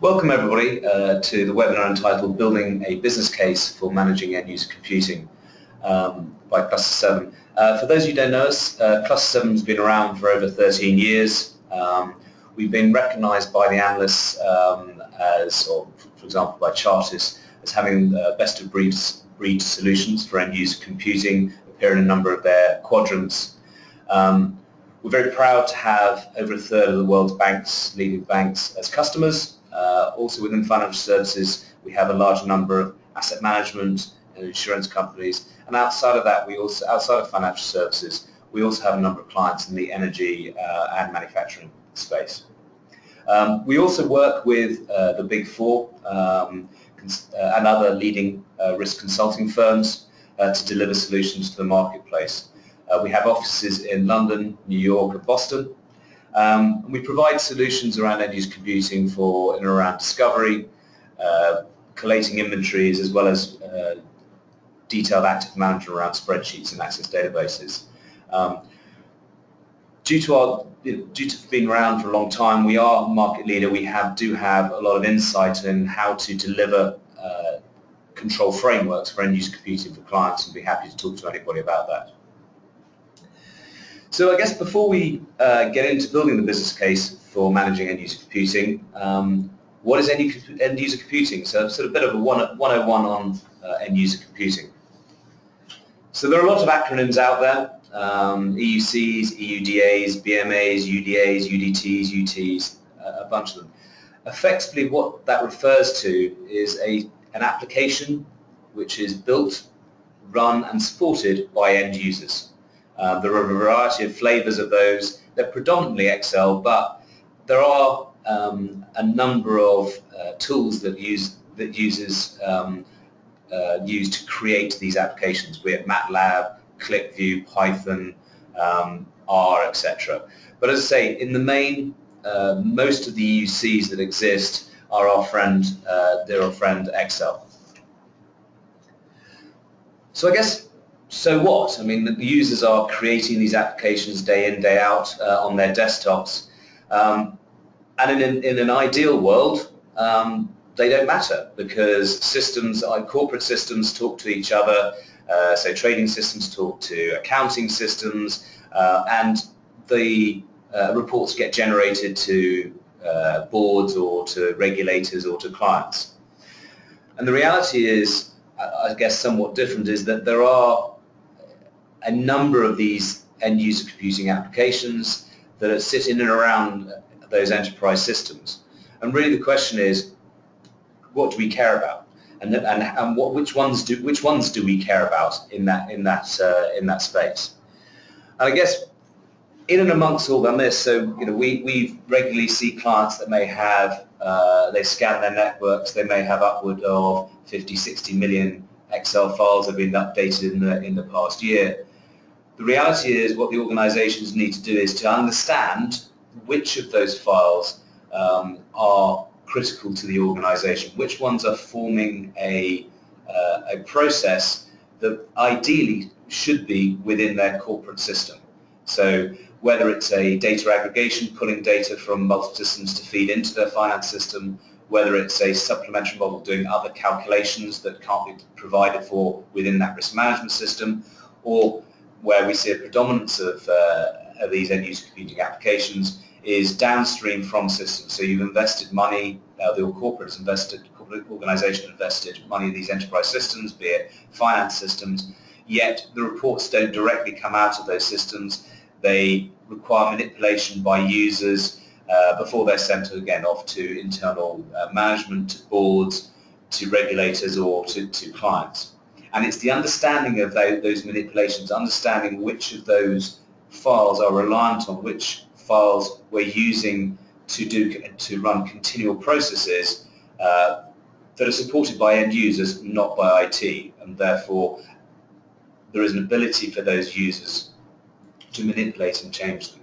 Welcome everybody to the webinar entitled Building a Business Case for Managing End-User Computing by ClusterSeven. For those of you who don't know us, ClusterSeven has been around for over 13 years. We've been recognised by the analysts or for example by Chartis, as having best of breed solutions for end-user computing, appear in a number of their quadrants. We're very proud to have over a third of the world's leading banks as customers. Also within financial services, we have a large number of asset management and insurance companies, and outside of that, outside of financial services, we also have a number of clients in the energy and manufacturing space. We also work with the Big Four and other leading risk consulting firms to deliver solutions to the marketplace. We have offices in London, New York, and Boston. We provide solutions around end-user computing for in and around discovery, collating inventories, as well as detailed active management around spreadsheets and access databases. Due to being around for a long time, we are a market leader. We do have a lot of insight in how to deliver control frameworks for end-user computing for clients, and be happy to talk to anybody about that. So I guess before we get into building the business case for managing end-user computing, what is end-user computing? So sort of a bit of a 101 on end-user computing. So there are a lot of acronyms out there, EUCs, EUDAs, BMAs, UDAs, UDTs, UTs, a bunch of them. Effectively what that refers to is an application which is built, run and supported by end users. There are a variety of flavors of those. They're predominantly Excel, but there are a number of tools that users use to create these applications, be it MATLAB, ClickView, Python, R, etc. But as I say, in the main, most of the EUCs that exist are dear old friend Excel. So I guess, so what? I mean, the users are creating these applications day in, day out on their desktops. And in an ideal world, they don't matter, because systems, like corporate systems, talk to each other. So trading systems talk to accounting systems, and the reports get generated to boards or to regulators or to clients. And the reality is, I guess somewhat different, is that there are a number of these end-user computing applications that sit in and around those enterprise systems. And really the question is, what do we care about? And which ones do we care about in that space? And I guess in and amongst all of this, so we regularly see clients that may have they scan their networks, they may have upward of 50, 60 million Excel files that have been updated in the past year. The reality is, what the organizations need to do is to understand which of those files are critical to the organization, which ones are forming a process that ideally should be within their corporate system. So whether it's a data aggregation, pulling data from multiple systems to feed into their finance system, whether it's a supplementary model doing other calculations that can't be provided for within that risk management system, or where we see a predominance of these end-user computing applications is downstream from systems. So you've invested money, the corporate organization invested money in these enterprise systems, be it finance systems, yet the reports don't directly come out of those systems. They require manipulation by users before they're sent again off to internal management, to boards, to regulators, or to clients. And it's the understanding of those manipulations, understanding which of those files are reliant on which files we're using to run continual processes that are supported by end users, not by IT, and therefore there is an ability for those users to manipulate and change them.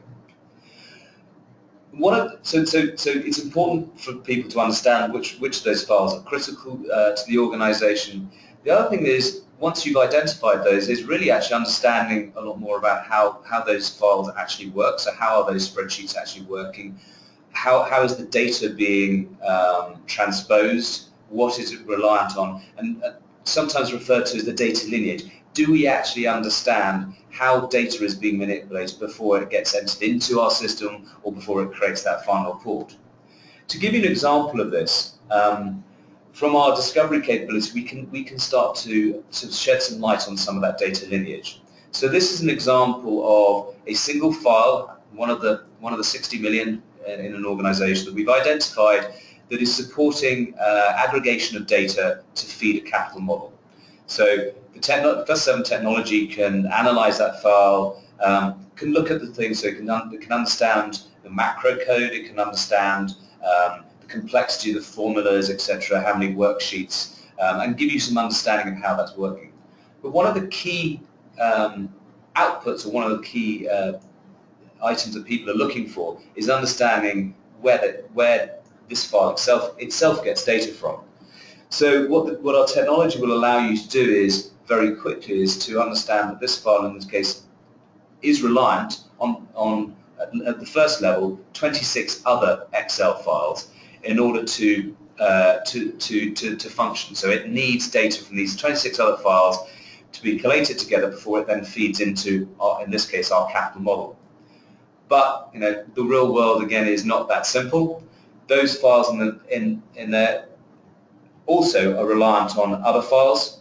So it's important for people to understand which of those files are critical to the organization. The other thing is, once you've identified those, is really actually understanding a lot more about how those files actually work. So how are those spreadsheets actually working? how is the data being transposed? What is it reliant on? And sometimes referred to as the data lineage. Do we actually understand how data is being manipulated before it gets entered into our system or before it creates that final report? To give you an example of this, from our discovery capabilities, we can start to sort of shed some light on some of that data lineage. So this is an example of a single file, one of the 60 million in an organization that we've identified that is supporting aggregation of data to feed a capital model. So the ClusterSeven technology can analyze that file, can look at the things, so it can understand the macro code, it can understand the complexity of the formulas, etc., how many worksheets, and give you some understanding of how that's working. But one of the key outputs, or one of the key items that people are looking for, is understanding where this file itself gets data from. So what our technology will allow you to do is, very quickly, is to understand that this file, in this case, is reliant on at the first level, 26 other Excel files in order to function. So it needs data from these 26 other files to be collated together before it then feeds into, in this case, our capital model. But the real world again is not that simple. Those files in there also are reliant on other files,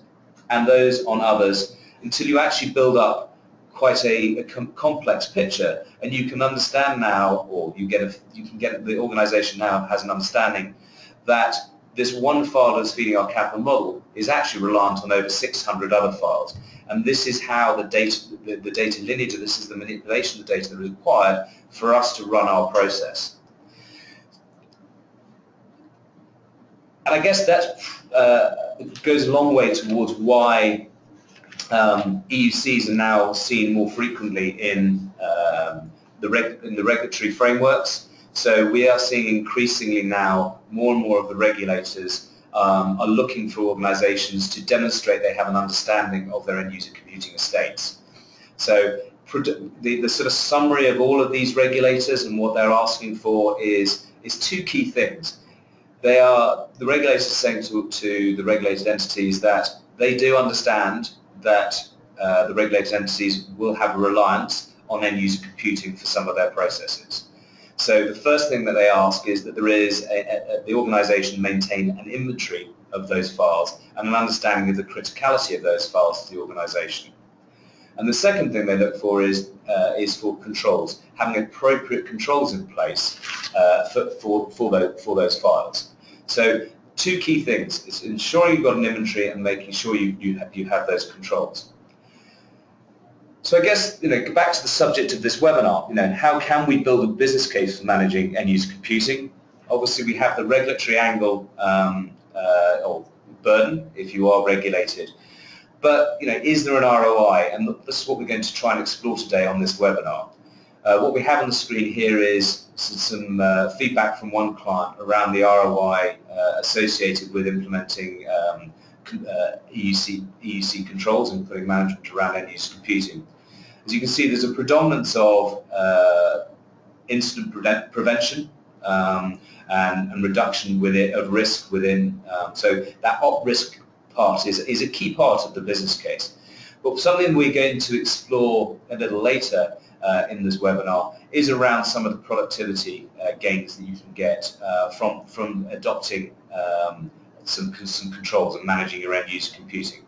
and those on others, until you actually build up quite a complex picture, and you can understand now, or the organization now has an understanding that this one file that's feeding our capital model is actually reliant on over 600 other files. And this is how the data lineage, this is the manipulation of the data that is required for us to run our process. And I guess that goes a long way towards why EUCs are now seen more frequently in the regulatory frameworks. So we are seeing increasingly now more and more of the regulators are looking for organizations to demonstrate they have an understanding of their end user computing estates. So the sort of summary of all of these regulators and what they're asking for is two key things. The regulators saying to the regulated entities that they do understand that the regulated entities will have a reliance on end user computing for some of their processes. So the first thing that they ask is that the organization maintain an inventory of those files and an understanding of the criticality of those files to the organization. And the second thing they look for is for controls, having appropriate controls in place for those files. So two key things: it's ensuring you've got an inventory and making sure you have those controls. So I guess back to the subject of this webinar. How can we build a business case for managing end user computing? Obviously, we have the regulatory angle or burden if you are regulated. But is there an ROI? And this is what we're going to try and explore today on this webinar. What we have on the screen here is some feedback from one client around the ROI associated with implementing EUC controls and putting management around end user computing. As you can see, there's a predominance of incident prevention and reduction of risk within. So that op risk part is a key part of the business case. But something we're going to explore a little later in this webinar is around some of the productivity gains that you can get from adopting some controls and managing your end user computing.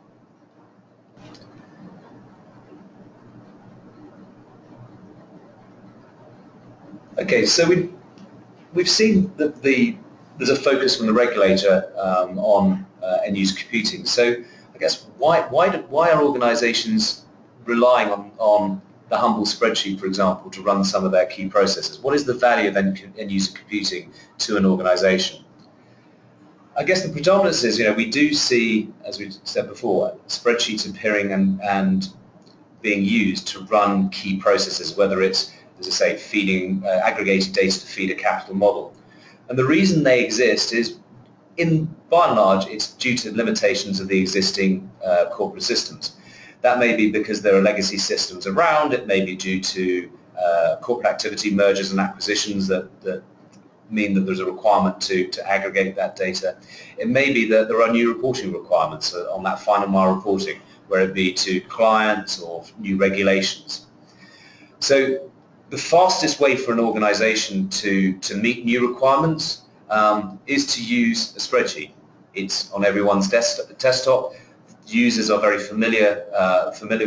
Okay, so we've seen that there's a focus from the regulator on end user computing. So I guess why are organizations relying on the humble spreadsheet, for example, to run some of their key processes? What is the value of end user computing to an organization? I guess the predominance is, we do see, as we said before, spreadsheets appearing and being used to run key processes, whether it's, as I say, feeding aggregated data to feed a capital model. And the reason they exist is, by and large, it's due to limitations of the existing corporate systems. That may be because there are legacy systems around. It may be due to corporate activity, mergers and acquisitions that mean that there's a requirement to aggregate that data. It may be that there are new reporting requirements on that final mile reporting, whether it be to clients or new regulations. So the fastest way for an organization to meet new requirements is to use a spreadsheet. It's on everyone's desktop. Users are very familiar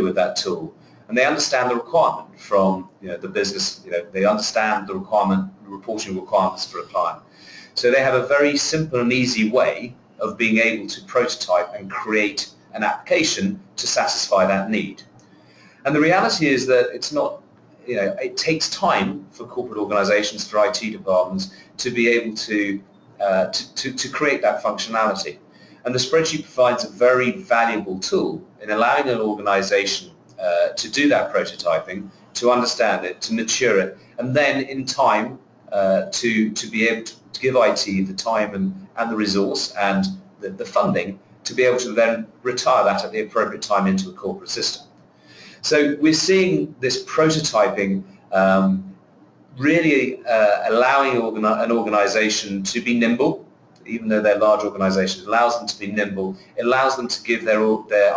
with that tool, and they understand the requirement from the business. They understand the reporting requirements for a client. So they have a very simple and easy way of being able to prototype and create an application to satisfy that need. And the reality is that it's not. It takes time for corporate organizations, for IT departments, to be able to create that functionality. And the spreadsheet provides a very valuable tool in allowing an organization to do that prototyping, to understand it, to mature it, and then in time to be able to give IT the time and the resource and the funding to be able to then retire that at the appropriate time into a corporate system. So we're seeing this prototyping really allowing an organization to be nimble. Even though they're large organizations, it allows them to be nimble. It allows them to give their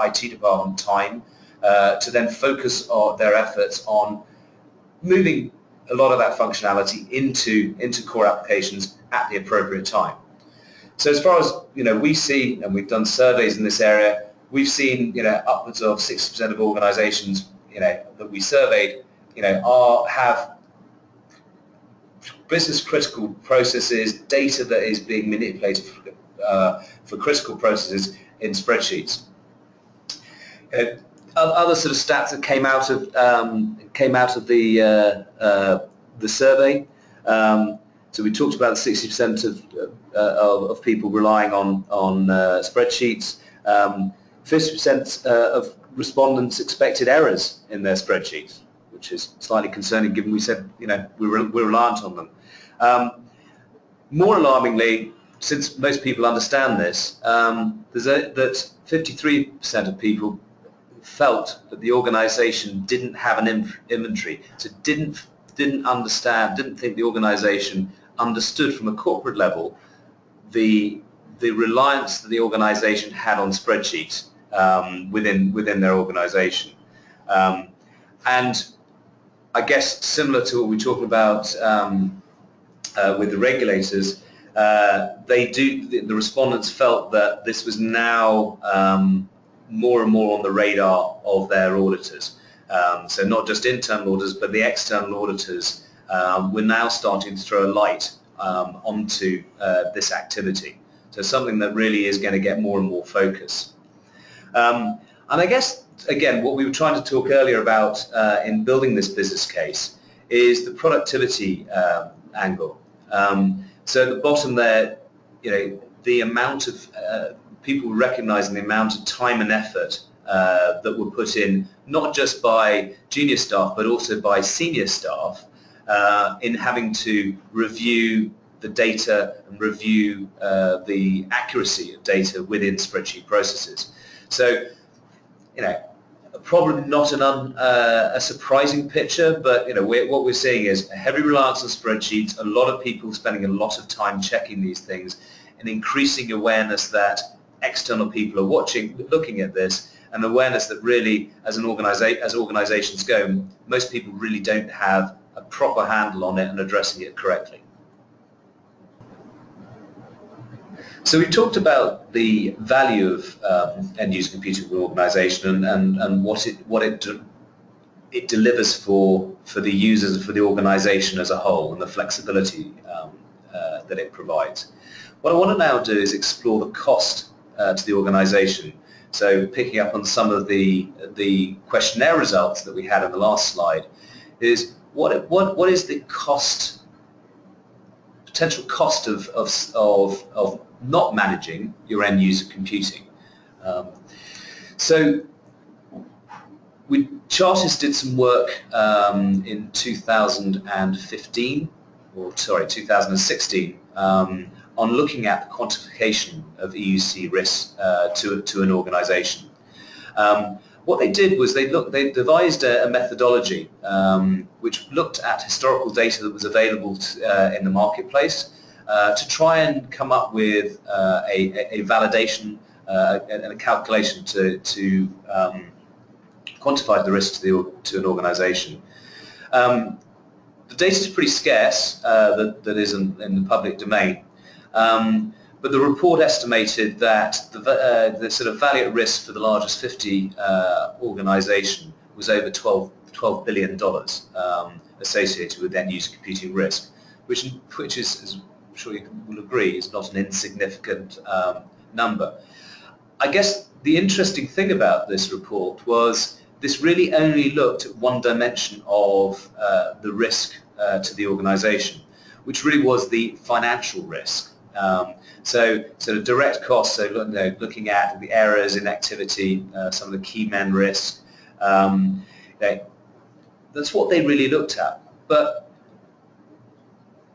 IT department time to then focus their efforts on moving a lot of that functionality into core applications at the appropriate time. So as far as we see, and we've done surveys in this area, we've seen upwards of 60% of organizations that we surveyed have business critical processes, data that is being manipulated for critical processes in spreadsheets. Other sort of stats that came out of the survey. So we talked about 60% of people relying on spreadsheets. 50% of respondents expected errors in their spreadsheets, which is slightly concerning given we said we're reliant on them. More alarmingly, since most people understand this, that 53% of people felt that the organisation didn't have an inventory, so didn't understand, didn't think the organisation understood from a corporate level the reliance that the organisation had on spreadsheets within their organisation. And I guess similar to what we're talking about with the regulators, the respondents felt that this was now more and more on the radar of their auditors. So not just internal auditors, but the external auditors were now starting to throw a light onto this activity. So something that really is going to get more and more focus. And I guess, again, what we were trying to talk earlier about in building this business case is the productivity angle. So at the bottom there, the amount of people recognizing the amount of time and effort that were put in, not just by junior staff, but also by senior staff in having to review the data and review the accuracy of data within spreadsheet processes. So, probably not a surprising picture, but what we're seeing is a heavy reliance on spreadsheets, a lot of people spending a lot of time checking these things, and increasing awareness that external people are looking at this, and awareness that really, as organizations go, most people really don't have a proper handle on it and addressing it correctly. So we talked about the value of end-user computing for an organization and what it delivers for the users and for the organization as a whole, and the flexibility that it provides. What I want to now do is explore the cost to the organization. So picking up on some of the questionnaire results that we had in the last slide, is what is the cost, potential cost of not managing your end user computing. So Chartis did some work in 2016 on looking at the quantification of EUC risks to an organization. What they did was they devised a methodology which looked at historical data that was available in the marketplace, to try and come up with a validation and a calculation to quantify the risk to an organisation. The data is pretty scarce that is in the public domain, but the report estimated that the sort of value at risk for the largest 50 organisation was over $12 billion associated with end-user computing risk, which is, as I'm sure you will agree, is not an insignificant number. I guess the interesting thing about this report was this really only looked at one dimension of the risk to the organisation, which really was the financial risk. So sort of direct costs, so looking at the errors in activity, some of the key man risk, that's what they really looked at. But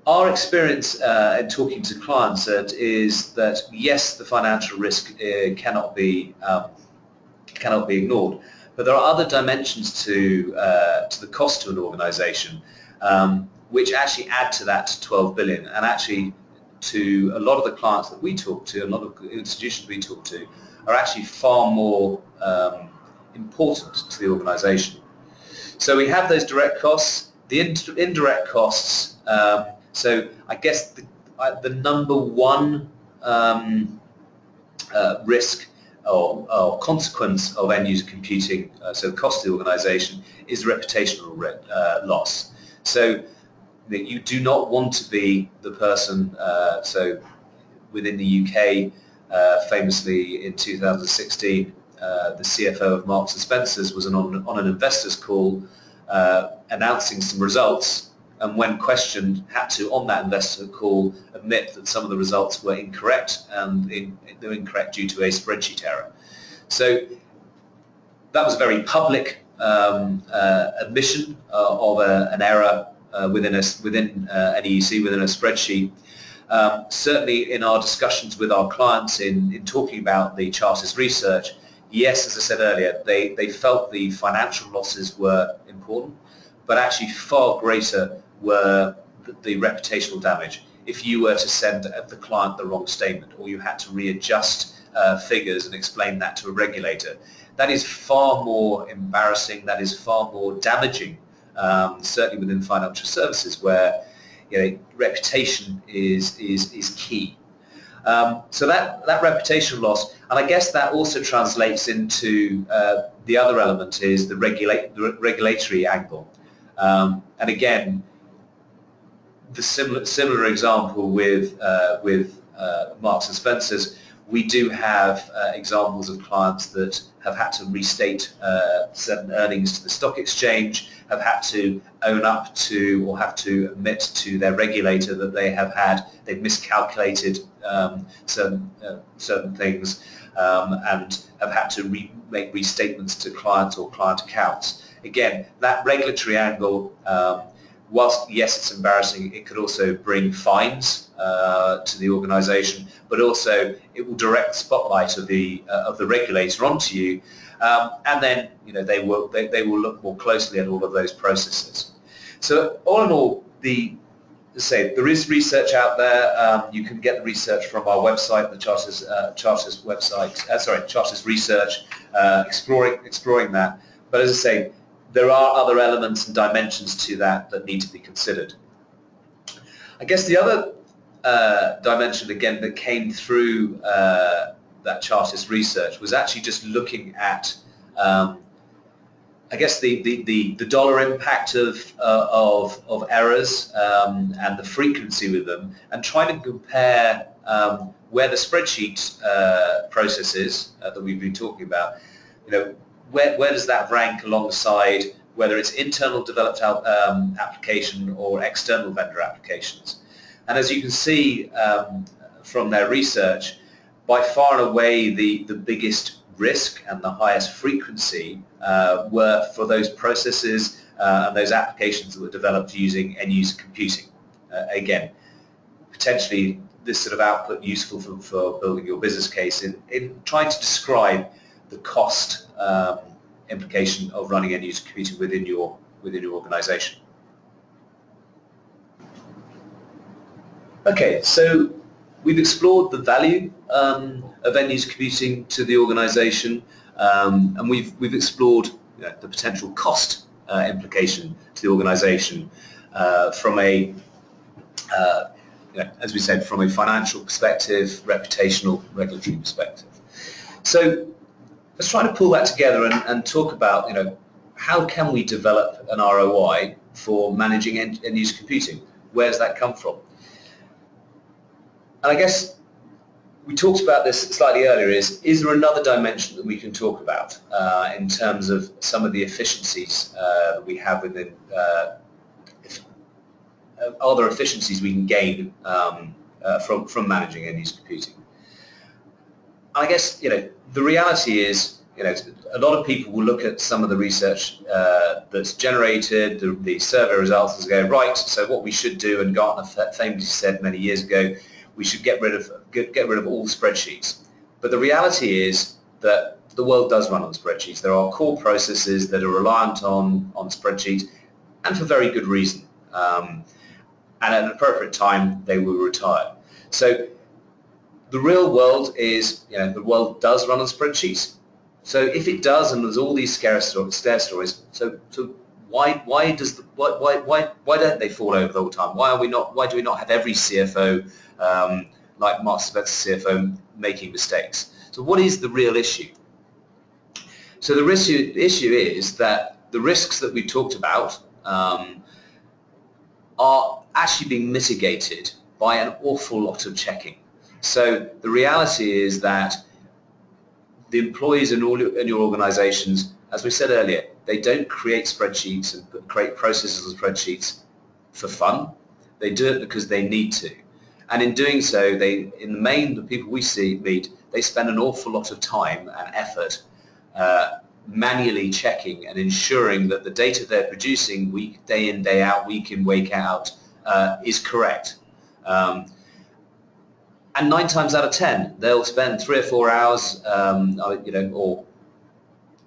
our experience in talking to clients is that yes, the financial risk cannot be ignored, but there are other dimensions to the cost to an organisation which actually add to that 12 billion, and actually to a lot of the clients that we talk to, a lot of institutions we talk to, are actually far more important to the organisation. So we have those direct costs, the indirect costs. So I guess the number one risk or consequence of end-user computing, so the cost of the organisation, is reputational loss. So that you do not want to be the person, so within the UK, famously in 2016, the CFO of Marks and Spencer's was on an investors call announcing some results, and when questioned, had to, on that investor call, admit that some of the results were incorrect, and they were incorrect due to a spreadsheet error. So that was a very public admission of an error within an EUC, within a spreadsheet. Certainly in our discussions with our clients in talking about the Chartist research, yes, as I said earlier, they felt the financial losses were important, but actually far greater were the reputational damage. If you were to send the client the wrong statement, or you had to readjust figures and explain that to a regulator, that is far more embarrassing, that is far more damaging, certainly within financial services, where reputation is key. So that reputational loss, and I guess that also translates into the other element, is the regulatory angle. And again, the similar example with Marks and Spencer's, we do have examples of clients that have had to restate certain earnings to the stock exchange, have had to own up to, or have to admit to their regulator that they've miscalculated certain things, and have had to make restatements to clients or client accounts. Again, that regulatory angle, whilst yes, it's embarrassing, it could also bring fines to the organisation, but also it will direct the spotlight of the regulator onto you, and then they will look more closely at all of those processes. So all in all, there is research out there. You can get the research from our website, the Chartist website. Chartist research, exploring that. But as I say, there are other elements and dimensions to that need to be considered. I guess the other dimension, again, that came through that Chartist research was actually just looking at, I guess, the dollar impact of errors and the frequency with them, and trying to compare where the spreadsheet processes that we've been talking about, where does that rank alongside whether it's internal developed application or external vendor applications. And as you can see from their research, by far and away the biggest risk and the highest frequency were for those processes and those applications that were developed using end-user computing. Again, potentially this sort of output useful for building your business case in trying to describe the cost implication of running end-user computing within your organization. Okay, so we've explored the value of end-user computing to the organisation, and we've explored the potential cost implication to the organisation from a as we said, from a financial perspective, reputational, regulatory perspective. So let's try to pull that together and talk about, how can we develop an ROI for managing end-user computing? Where does that come from? And I guess we talked about this slightly earlier, is there another dimension that we can talk about in terms of some of the efficiencies that we have within are there efficiencies we can gain from managing end-user computing? I guess the reality is a lot of people will look at some of the research that's generated, the survey results, and go, right, so what we should do, and Gartner famously said many years ago, we should get rid of all spreadsheets. But the reality is that the world does run on spreadsheets. There are core processes that are reliant on spreadsheets, and for very good reason. And at an appropriate time, they will retire. So the real world is, the world does run on spreadsheets. So if it does, and there's all these scare stories, so why don't they fall over all the time? Why do we not have every CFO, like Mark Spencer's CFO, making mistakes? So what is the real issue? So the issue is that the risks that we talked about are actually being mitigated by an awful lot of checking. So the reality is that the employees in your organizations, as we said earlier, they don't create spreadsheets and create processes of spreadsheets for fun. They do it because they need to. And in doing so, in the main, the people we meet, they spend an awful lot of time and effort manually checking and ensuring that the data they're producing day in, day out, week in, week out, is correct. And 9 times out of 10, they'll spend 3 or 4 hours, or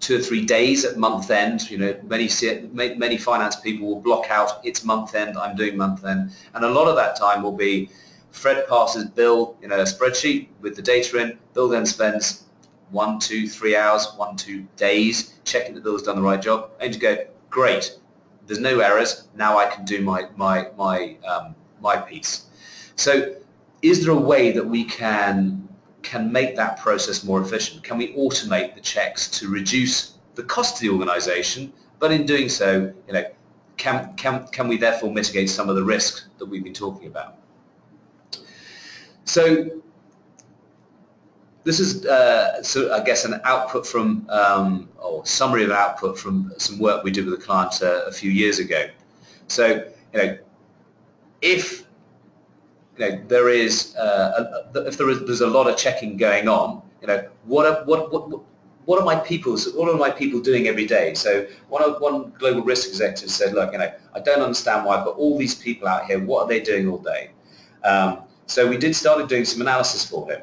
2 or 3 days at month end. Many finance people will block out, it's month end, I'm doing month end, and a lot of that time will be Fred passes Bill a spreadsheet with the data in. Bill then spends 1, 2, 3 hours, 1, 2 days checking that Bill's done the right job, and to go, great, there's no errors, now I can do my piece. So is there a way that we can make that process more efficient? Can we automate the checks to reduce the cost to the organization, but in doing so, can we therefore mitigate some of the risks that we've been talking about? So this is, I guess, an output from, or summary of output from some work we did with a client a few years ago. So, if there's a lot of checking going on, what are my people doing every day? So one global risk executive said, look, I don't understand why I've got all these people out here. What are they doing all day? So we started doing some analysis for him.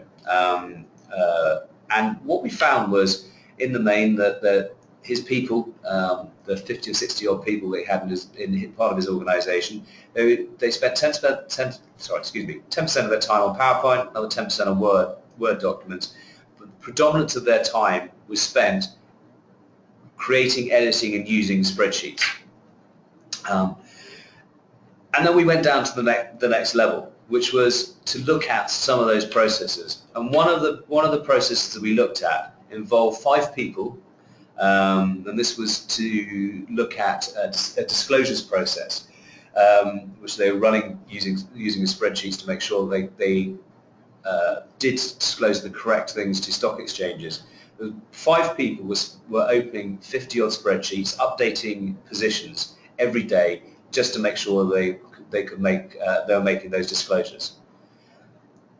And what we found was, in the main, that his people, the 50 or 60 odd people that he had in part of his organisation, they spent 10% of their time on PowerPoint, another 10% on Word documents. But the predominance of their time was spent creating, editing, and using spreadsheets. And then we went down to the next level, which was to look at some of those processes. And one of the processes that we looked at involved 5 people, and this was to look at a disclosures process, which they were running using the spreadsheets to make sure they did disclose the correct things to stock exchanges. 5 people were opening 50 odd spreadsheets, updating positions every day, just to make sure they were making those disclosures.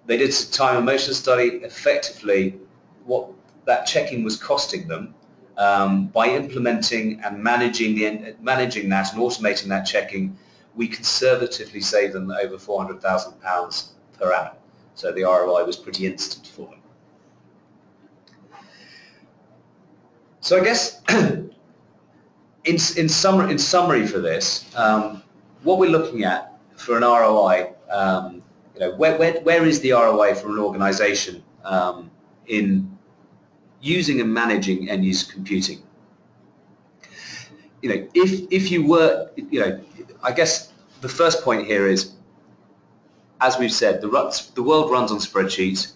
They did some time and motion study. Effectively, what that checking was costing them, by implementing and managing that and automating that checking, we conservatively saved them over £400,000 per annum. So the ROI was pretty instant for them. So I guess in summary for this, what we're looking at for an ROI where is the ROI for an organisation in using and managing end-user computing? If you were, I guess the first point here is, as we've said, the world runs on spreadsheets.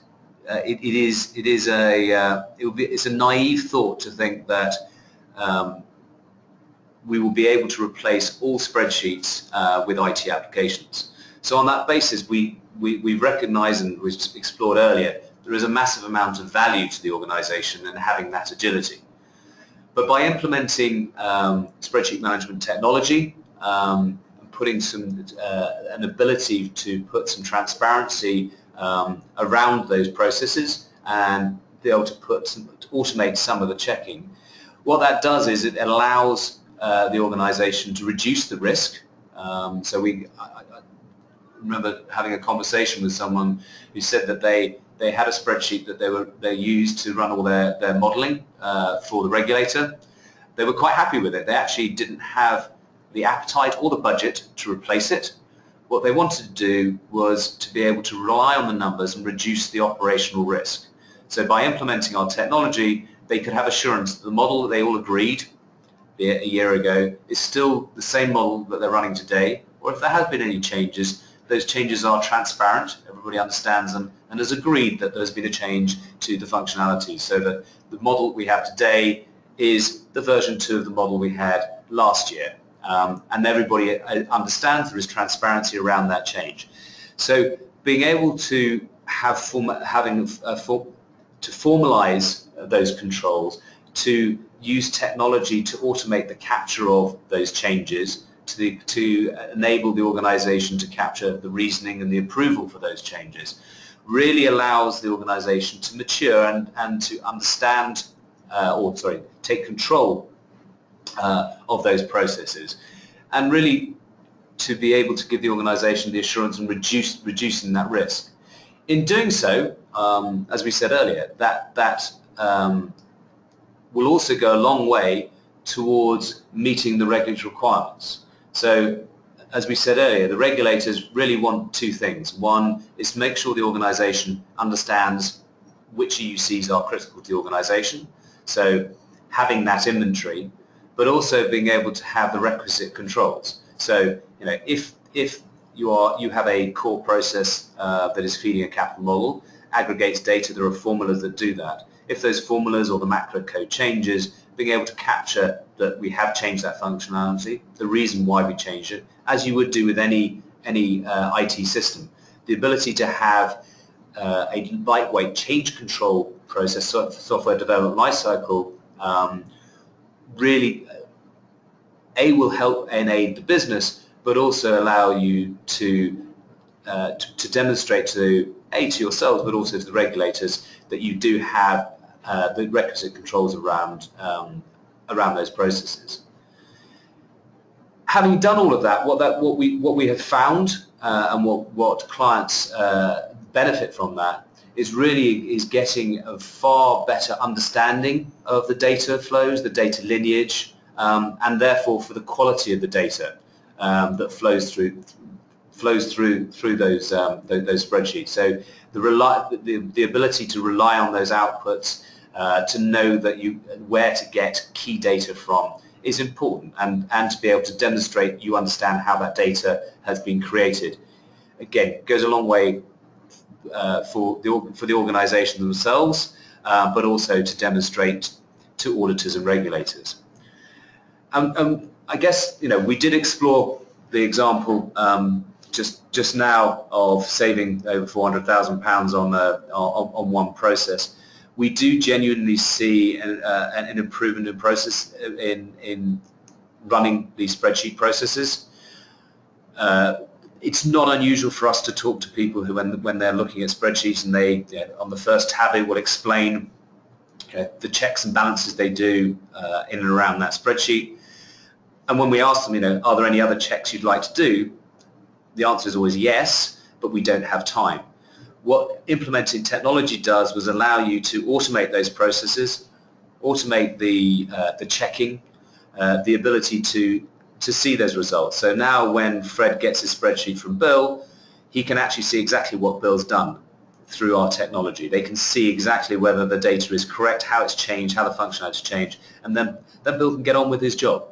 It's a naive thought to think that we will be able to replace all spreadsheets with IT applications. So on that basis, we recognise, and we explored earlier, there is a massive amount of value to the organisation in having that agility. But by implementing spreadsheet management technology, putting an ability to put some transparency around those processes and be able to automate some of the checking, what that does is it allows the organisation to reduce the risk. I remember having a conversation with someone who said that they had a spreadsheet that they used to run all their modelling for the regulator. They were quite happy with it. They actually didn't have the appetite or the budget to replace it. What they wanted to do was to be able to rely on the numbers and reduce the operational risk. So by implementing our technology, they could have assurance that the model that they all agreed a year ago is still the same model that they're running today, or if there have been any changes, those changes are transparent, everybody understands them, and has agreed that there's been a change to the functionality, so that the model we have today is the version 2 of the model we had last year. And everybody understands there is transparency around that change. So being able to formalize those controls, to use technology to automate the capture of those changes, to enable the organization to capture the reasoning and the approval for those changes, really allows the organization to mature and to understand, take control of those processes, and really to be able to give the organisation the assurance and reducing that risk. In doing so, as we said earlier, that will also go a long way towards meeting the regulatory requirements. So, as we said earlier, the regulators really want two things. One is to make sure the organisation understands which EUCs are critical to the organisation, so having that inventory, but also being able to have the requisite controls. So, if you have a core process that is feeding a capital model, aggregates data, there are formulas that do that. If those formulas or the macro code changes, being able to capture that we have changed that functionality, the reason why we changed it, as you would do with any IT system. The ability to have a lightweight change control process, software development lifecycle, really will help and aid the business, but also allow you to demonstrate to yourselves, but also to the regulators, that you do have the requisite controls around those processes. Having done all of that, what we have found and what clients benefit from that is getting a far better understanding of the data flows, the data lineage, and therefore for the quality of the data that flows through those spreadsheets. So the ability to rely on those outputs, to know that where to get key data from is important, and to be able to demonstrate you understand how that data has been created. Again, goes a long way for the organisation themselves, but also to demonstrate to auditors and regulators. I guess we did explore the example just now of saving over £400,000 on one process. We do genuinely see an improvement in process in running these spreadsheet processes. It's not unusual for us to talk to people who, when they're looking at spreadsheets, and they on the first tab it will explain the checks and balances they do in and around that spreadsheet. And when we ask them, are there any other checks you'd like to do? The answer is always yes, but we don't have time. What implementing technology does was allow you to automate those processes, automate the checking, the ability to see those results. So now when Fred gets his spreadsheet from Bill, he can actually see exactly what Bill's done through our technology. They can see exactly whether the data is correct, how it's changed, how the functionality changed, and then Bill can get on with his job.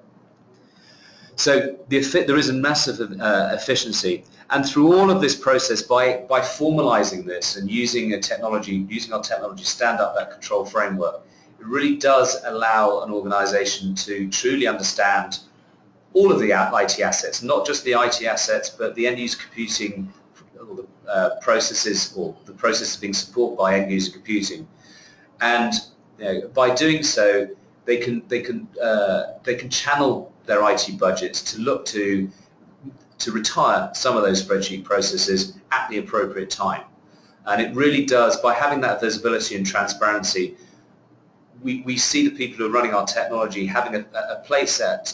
So there is a massive efficiency, and through all of this process, by formalizing this and using our technology to stand up that control framework, it really does allow an organization to truly understand all of the IT assets, not just the IT assets, but the end-user computing processes, or the processes being supported by end-user computing. And by doing so, they can channel their IT budgets to look to retire some of those spreadsheet processes at the appropriate time. And it really does, by having that visibility and transparency, we see the people who are running our technology having a place at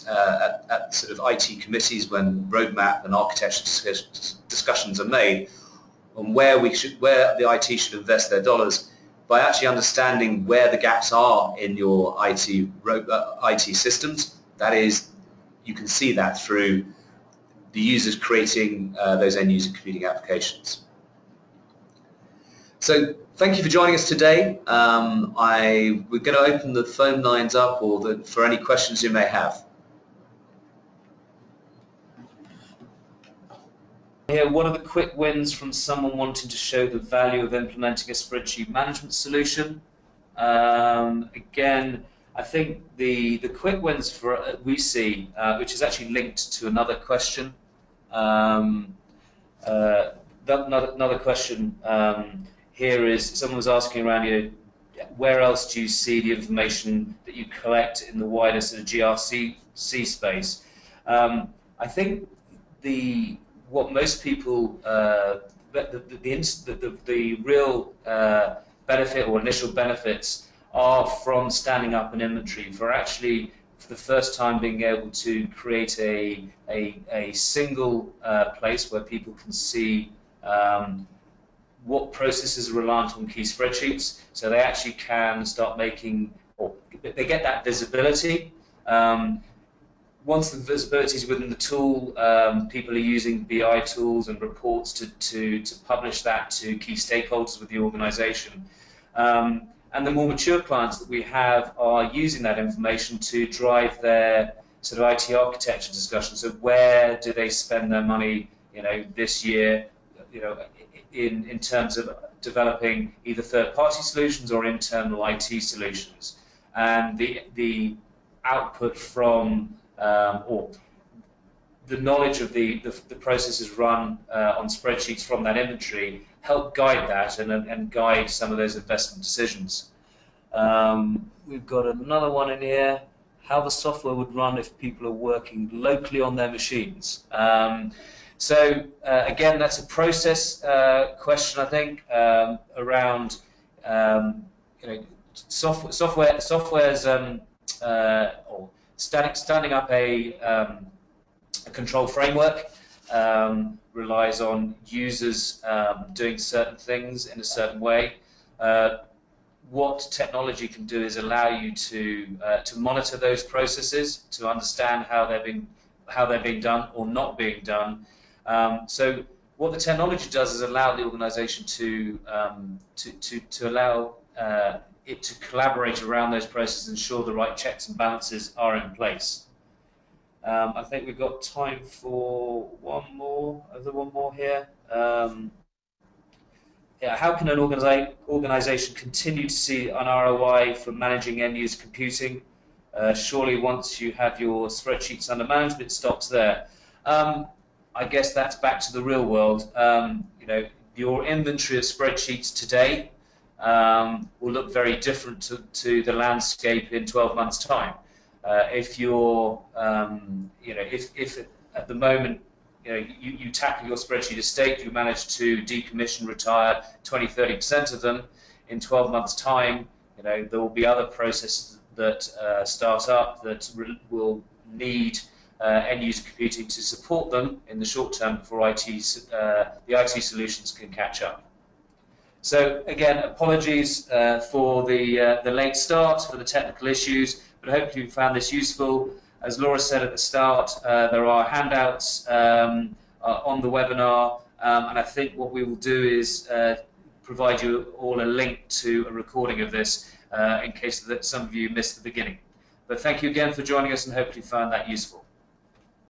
sort of IT committees when roadmap and architecture discussions are made on where the IT should invest their dollars, by actually understanding where the gaps are in your IT systems. That is, you can see that through the users creating those end-user computing applications. So thank you for joining us today. We're going to open the phone lines up for any questions you may have. Here, what are the quick wins from someone wanting to show the value of implementing a spreadsheet management solution? Again, I think the quick wins we see, which is actually linked to another question. Another question here is, someone was asking around, where else do you see the information that you collect in the wider sort of GRC space? I think what most people, the real benefit or initial benefits are from standing up an inventory, for actually for the first time being able to create a single place where people can see what processes are reliant on key spreadsheets, so they actually can start making, or they get that visibility. Once the visibility is within the tool, people are using BI tools and reports to publish that to key stakeholders with the organization. And the more mature clients that we have are using that information to drive their sort of IT architecture discussions. So where do they spend their money, this year, in terms of developing either third-party solutions or internal IT solutions, and the output from or the knowledge of the processes run on spreadsheets from that inventory help guide that and guide some of those investment decisions. We've got another one in here: how the software would run if people are working locally on their machines. So again, that's a process question, I think, around software's or standing up a control framework relies on users doing certain things in a certain way. What technology can do is allow you to monitor those processes, to understand how they're being done or not being done. So what the technology does is allow the organization to allow it to collaborate around those processes and ensure the right checks and balances are in place. I think we've got time for one more. Is there one more here? How can an organization continue to see an ROI from managing end-user computing? Surely once you have your spreadsheets under management, it stops there. I guess that's back to the real world. Your inventory of spreadsheets today will look very different to the landscape in 12 months' time. If you're, if at the moment, you tackle your spreadsheet estate, you manage to decommission, retire 20–30% of them, in 12 months' time, there will be other processes that start up that will need end-user computing to support them in the short term before the IT solutions can catch up. So again, apologies for the late start, for the technical issues, but hopefully you found this useful. As Laura said at the start, there are handouts on the webinar, and I think what we will do is provide you all a link to a recording of this in case that some of you missed the beginning. But thank you again for joining us, and hopefully you found that useful.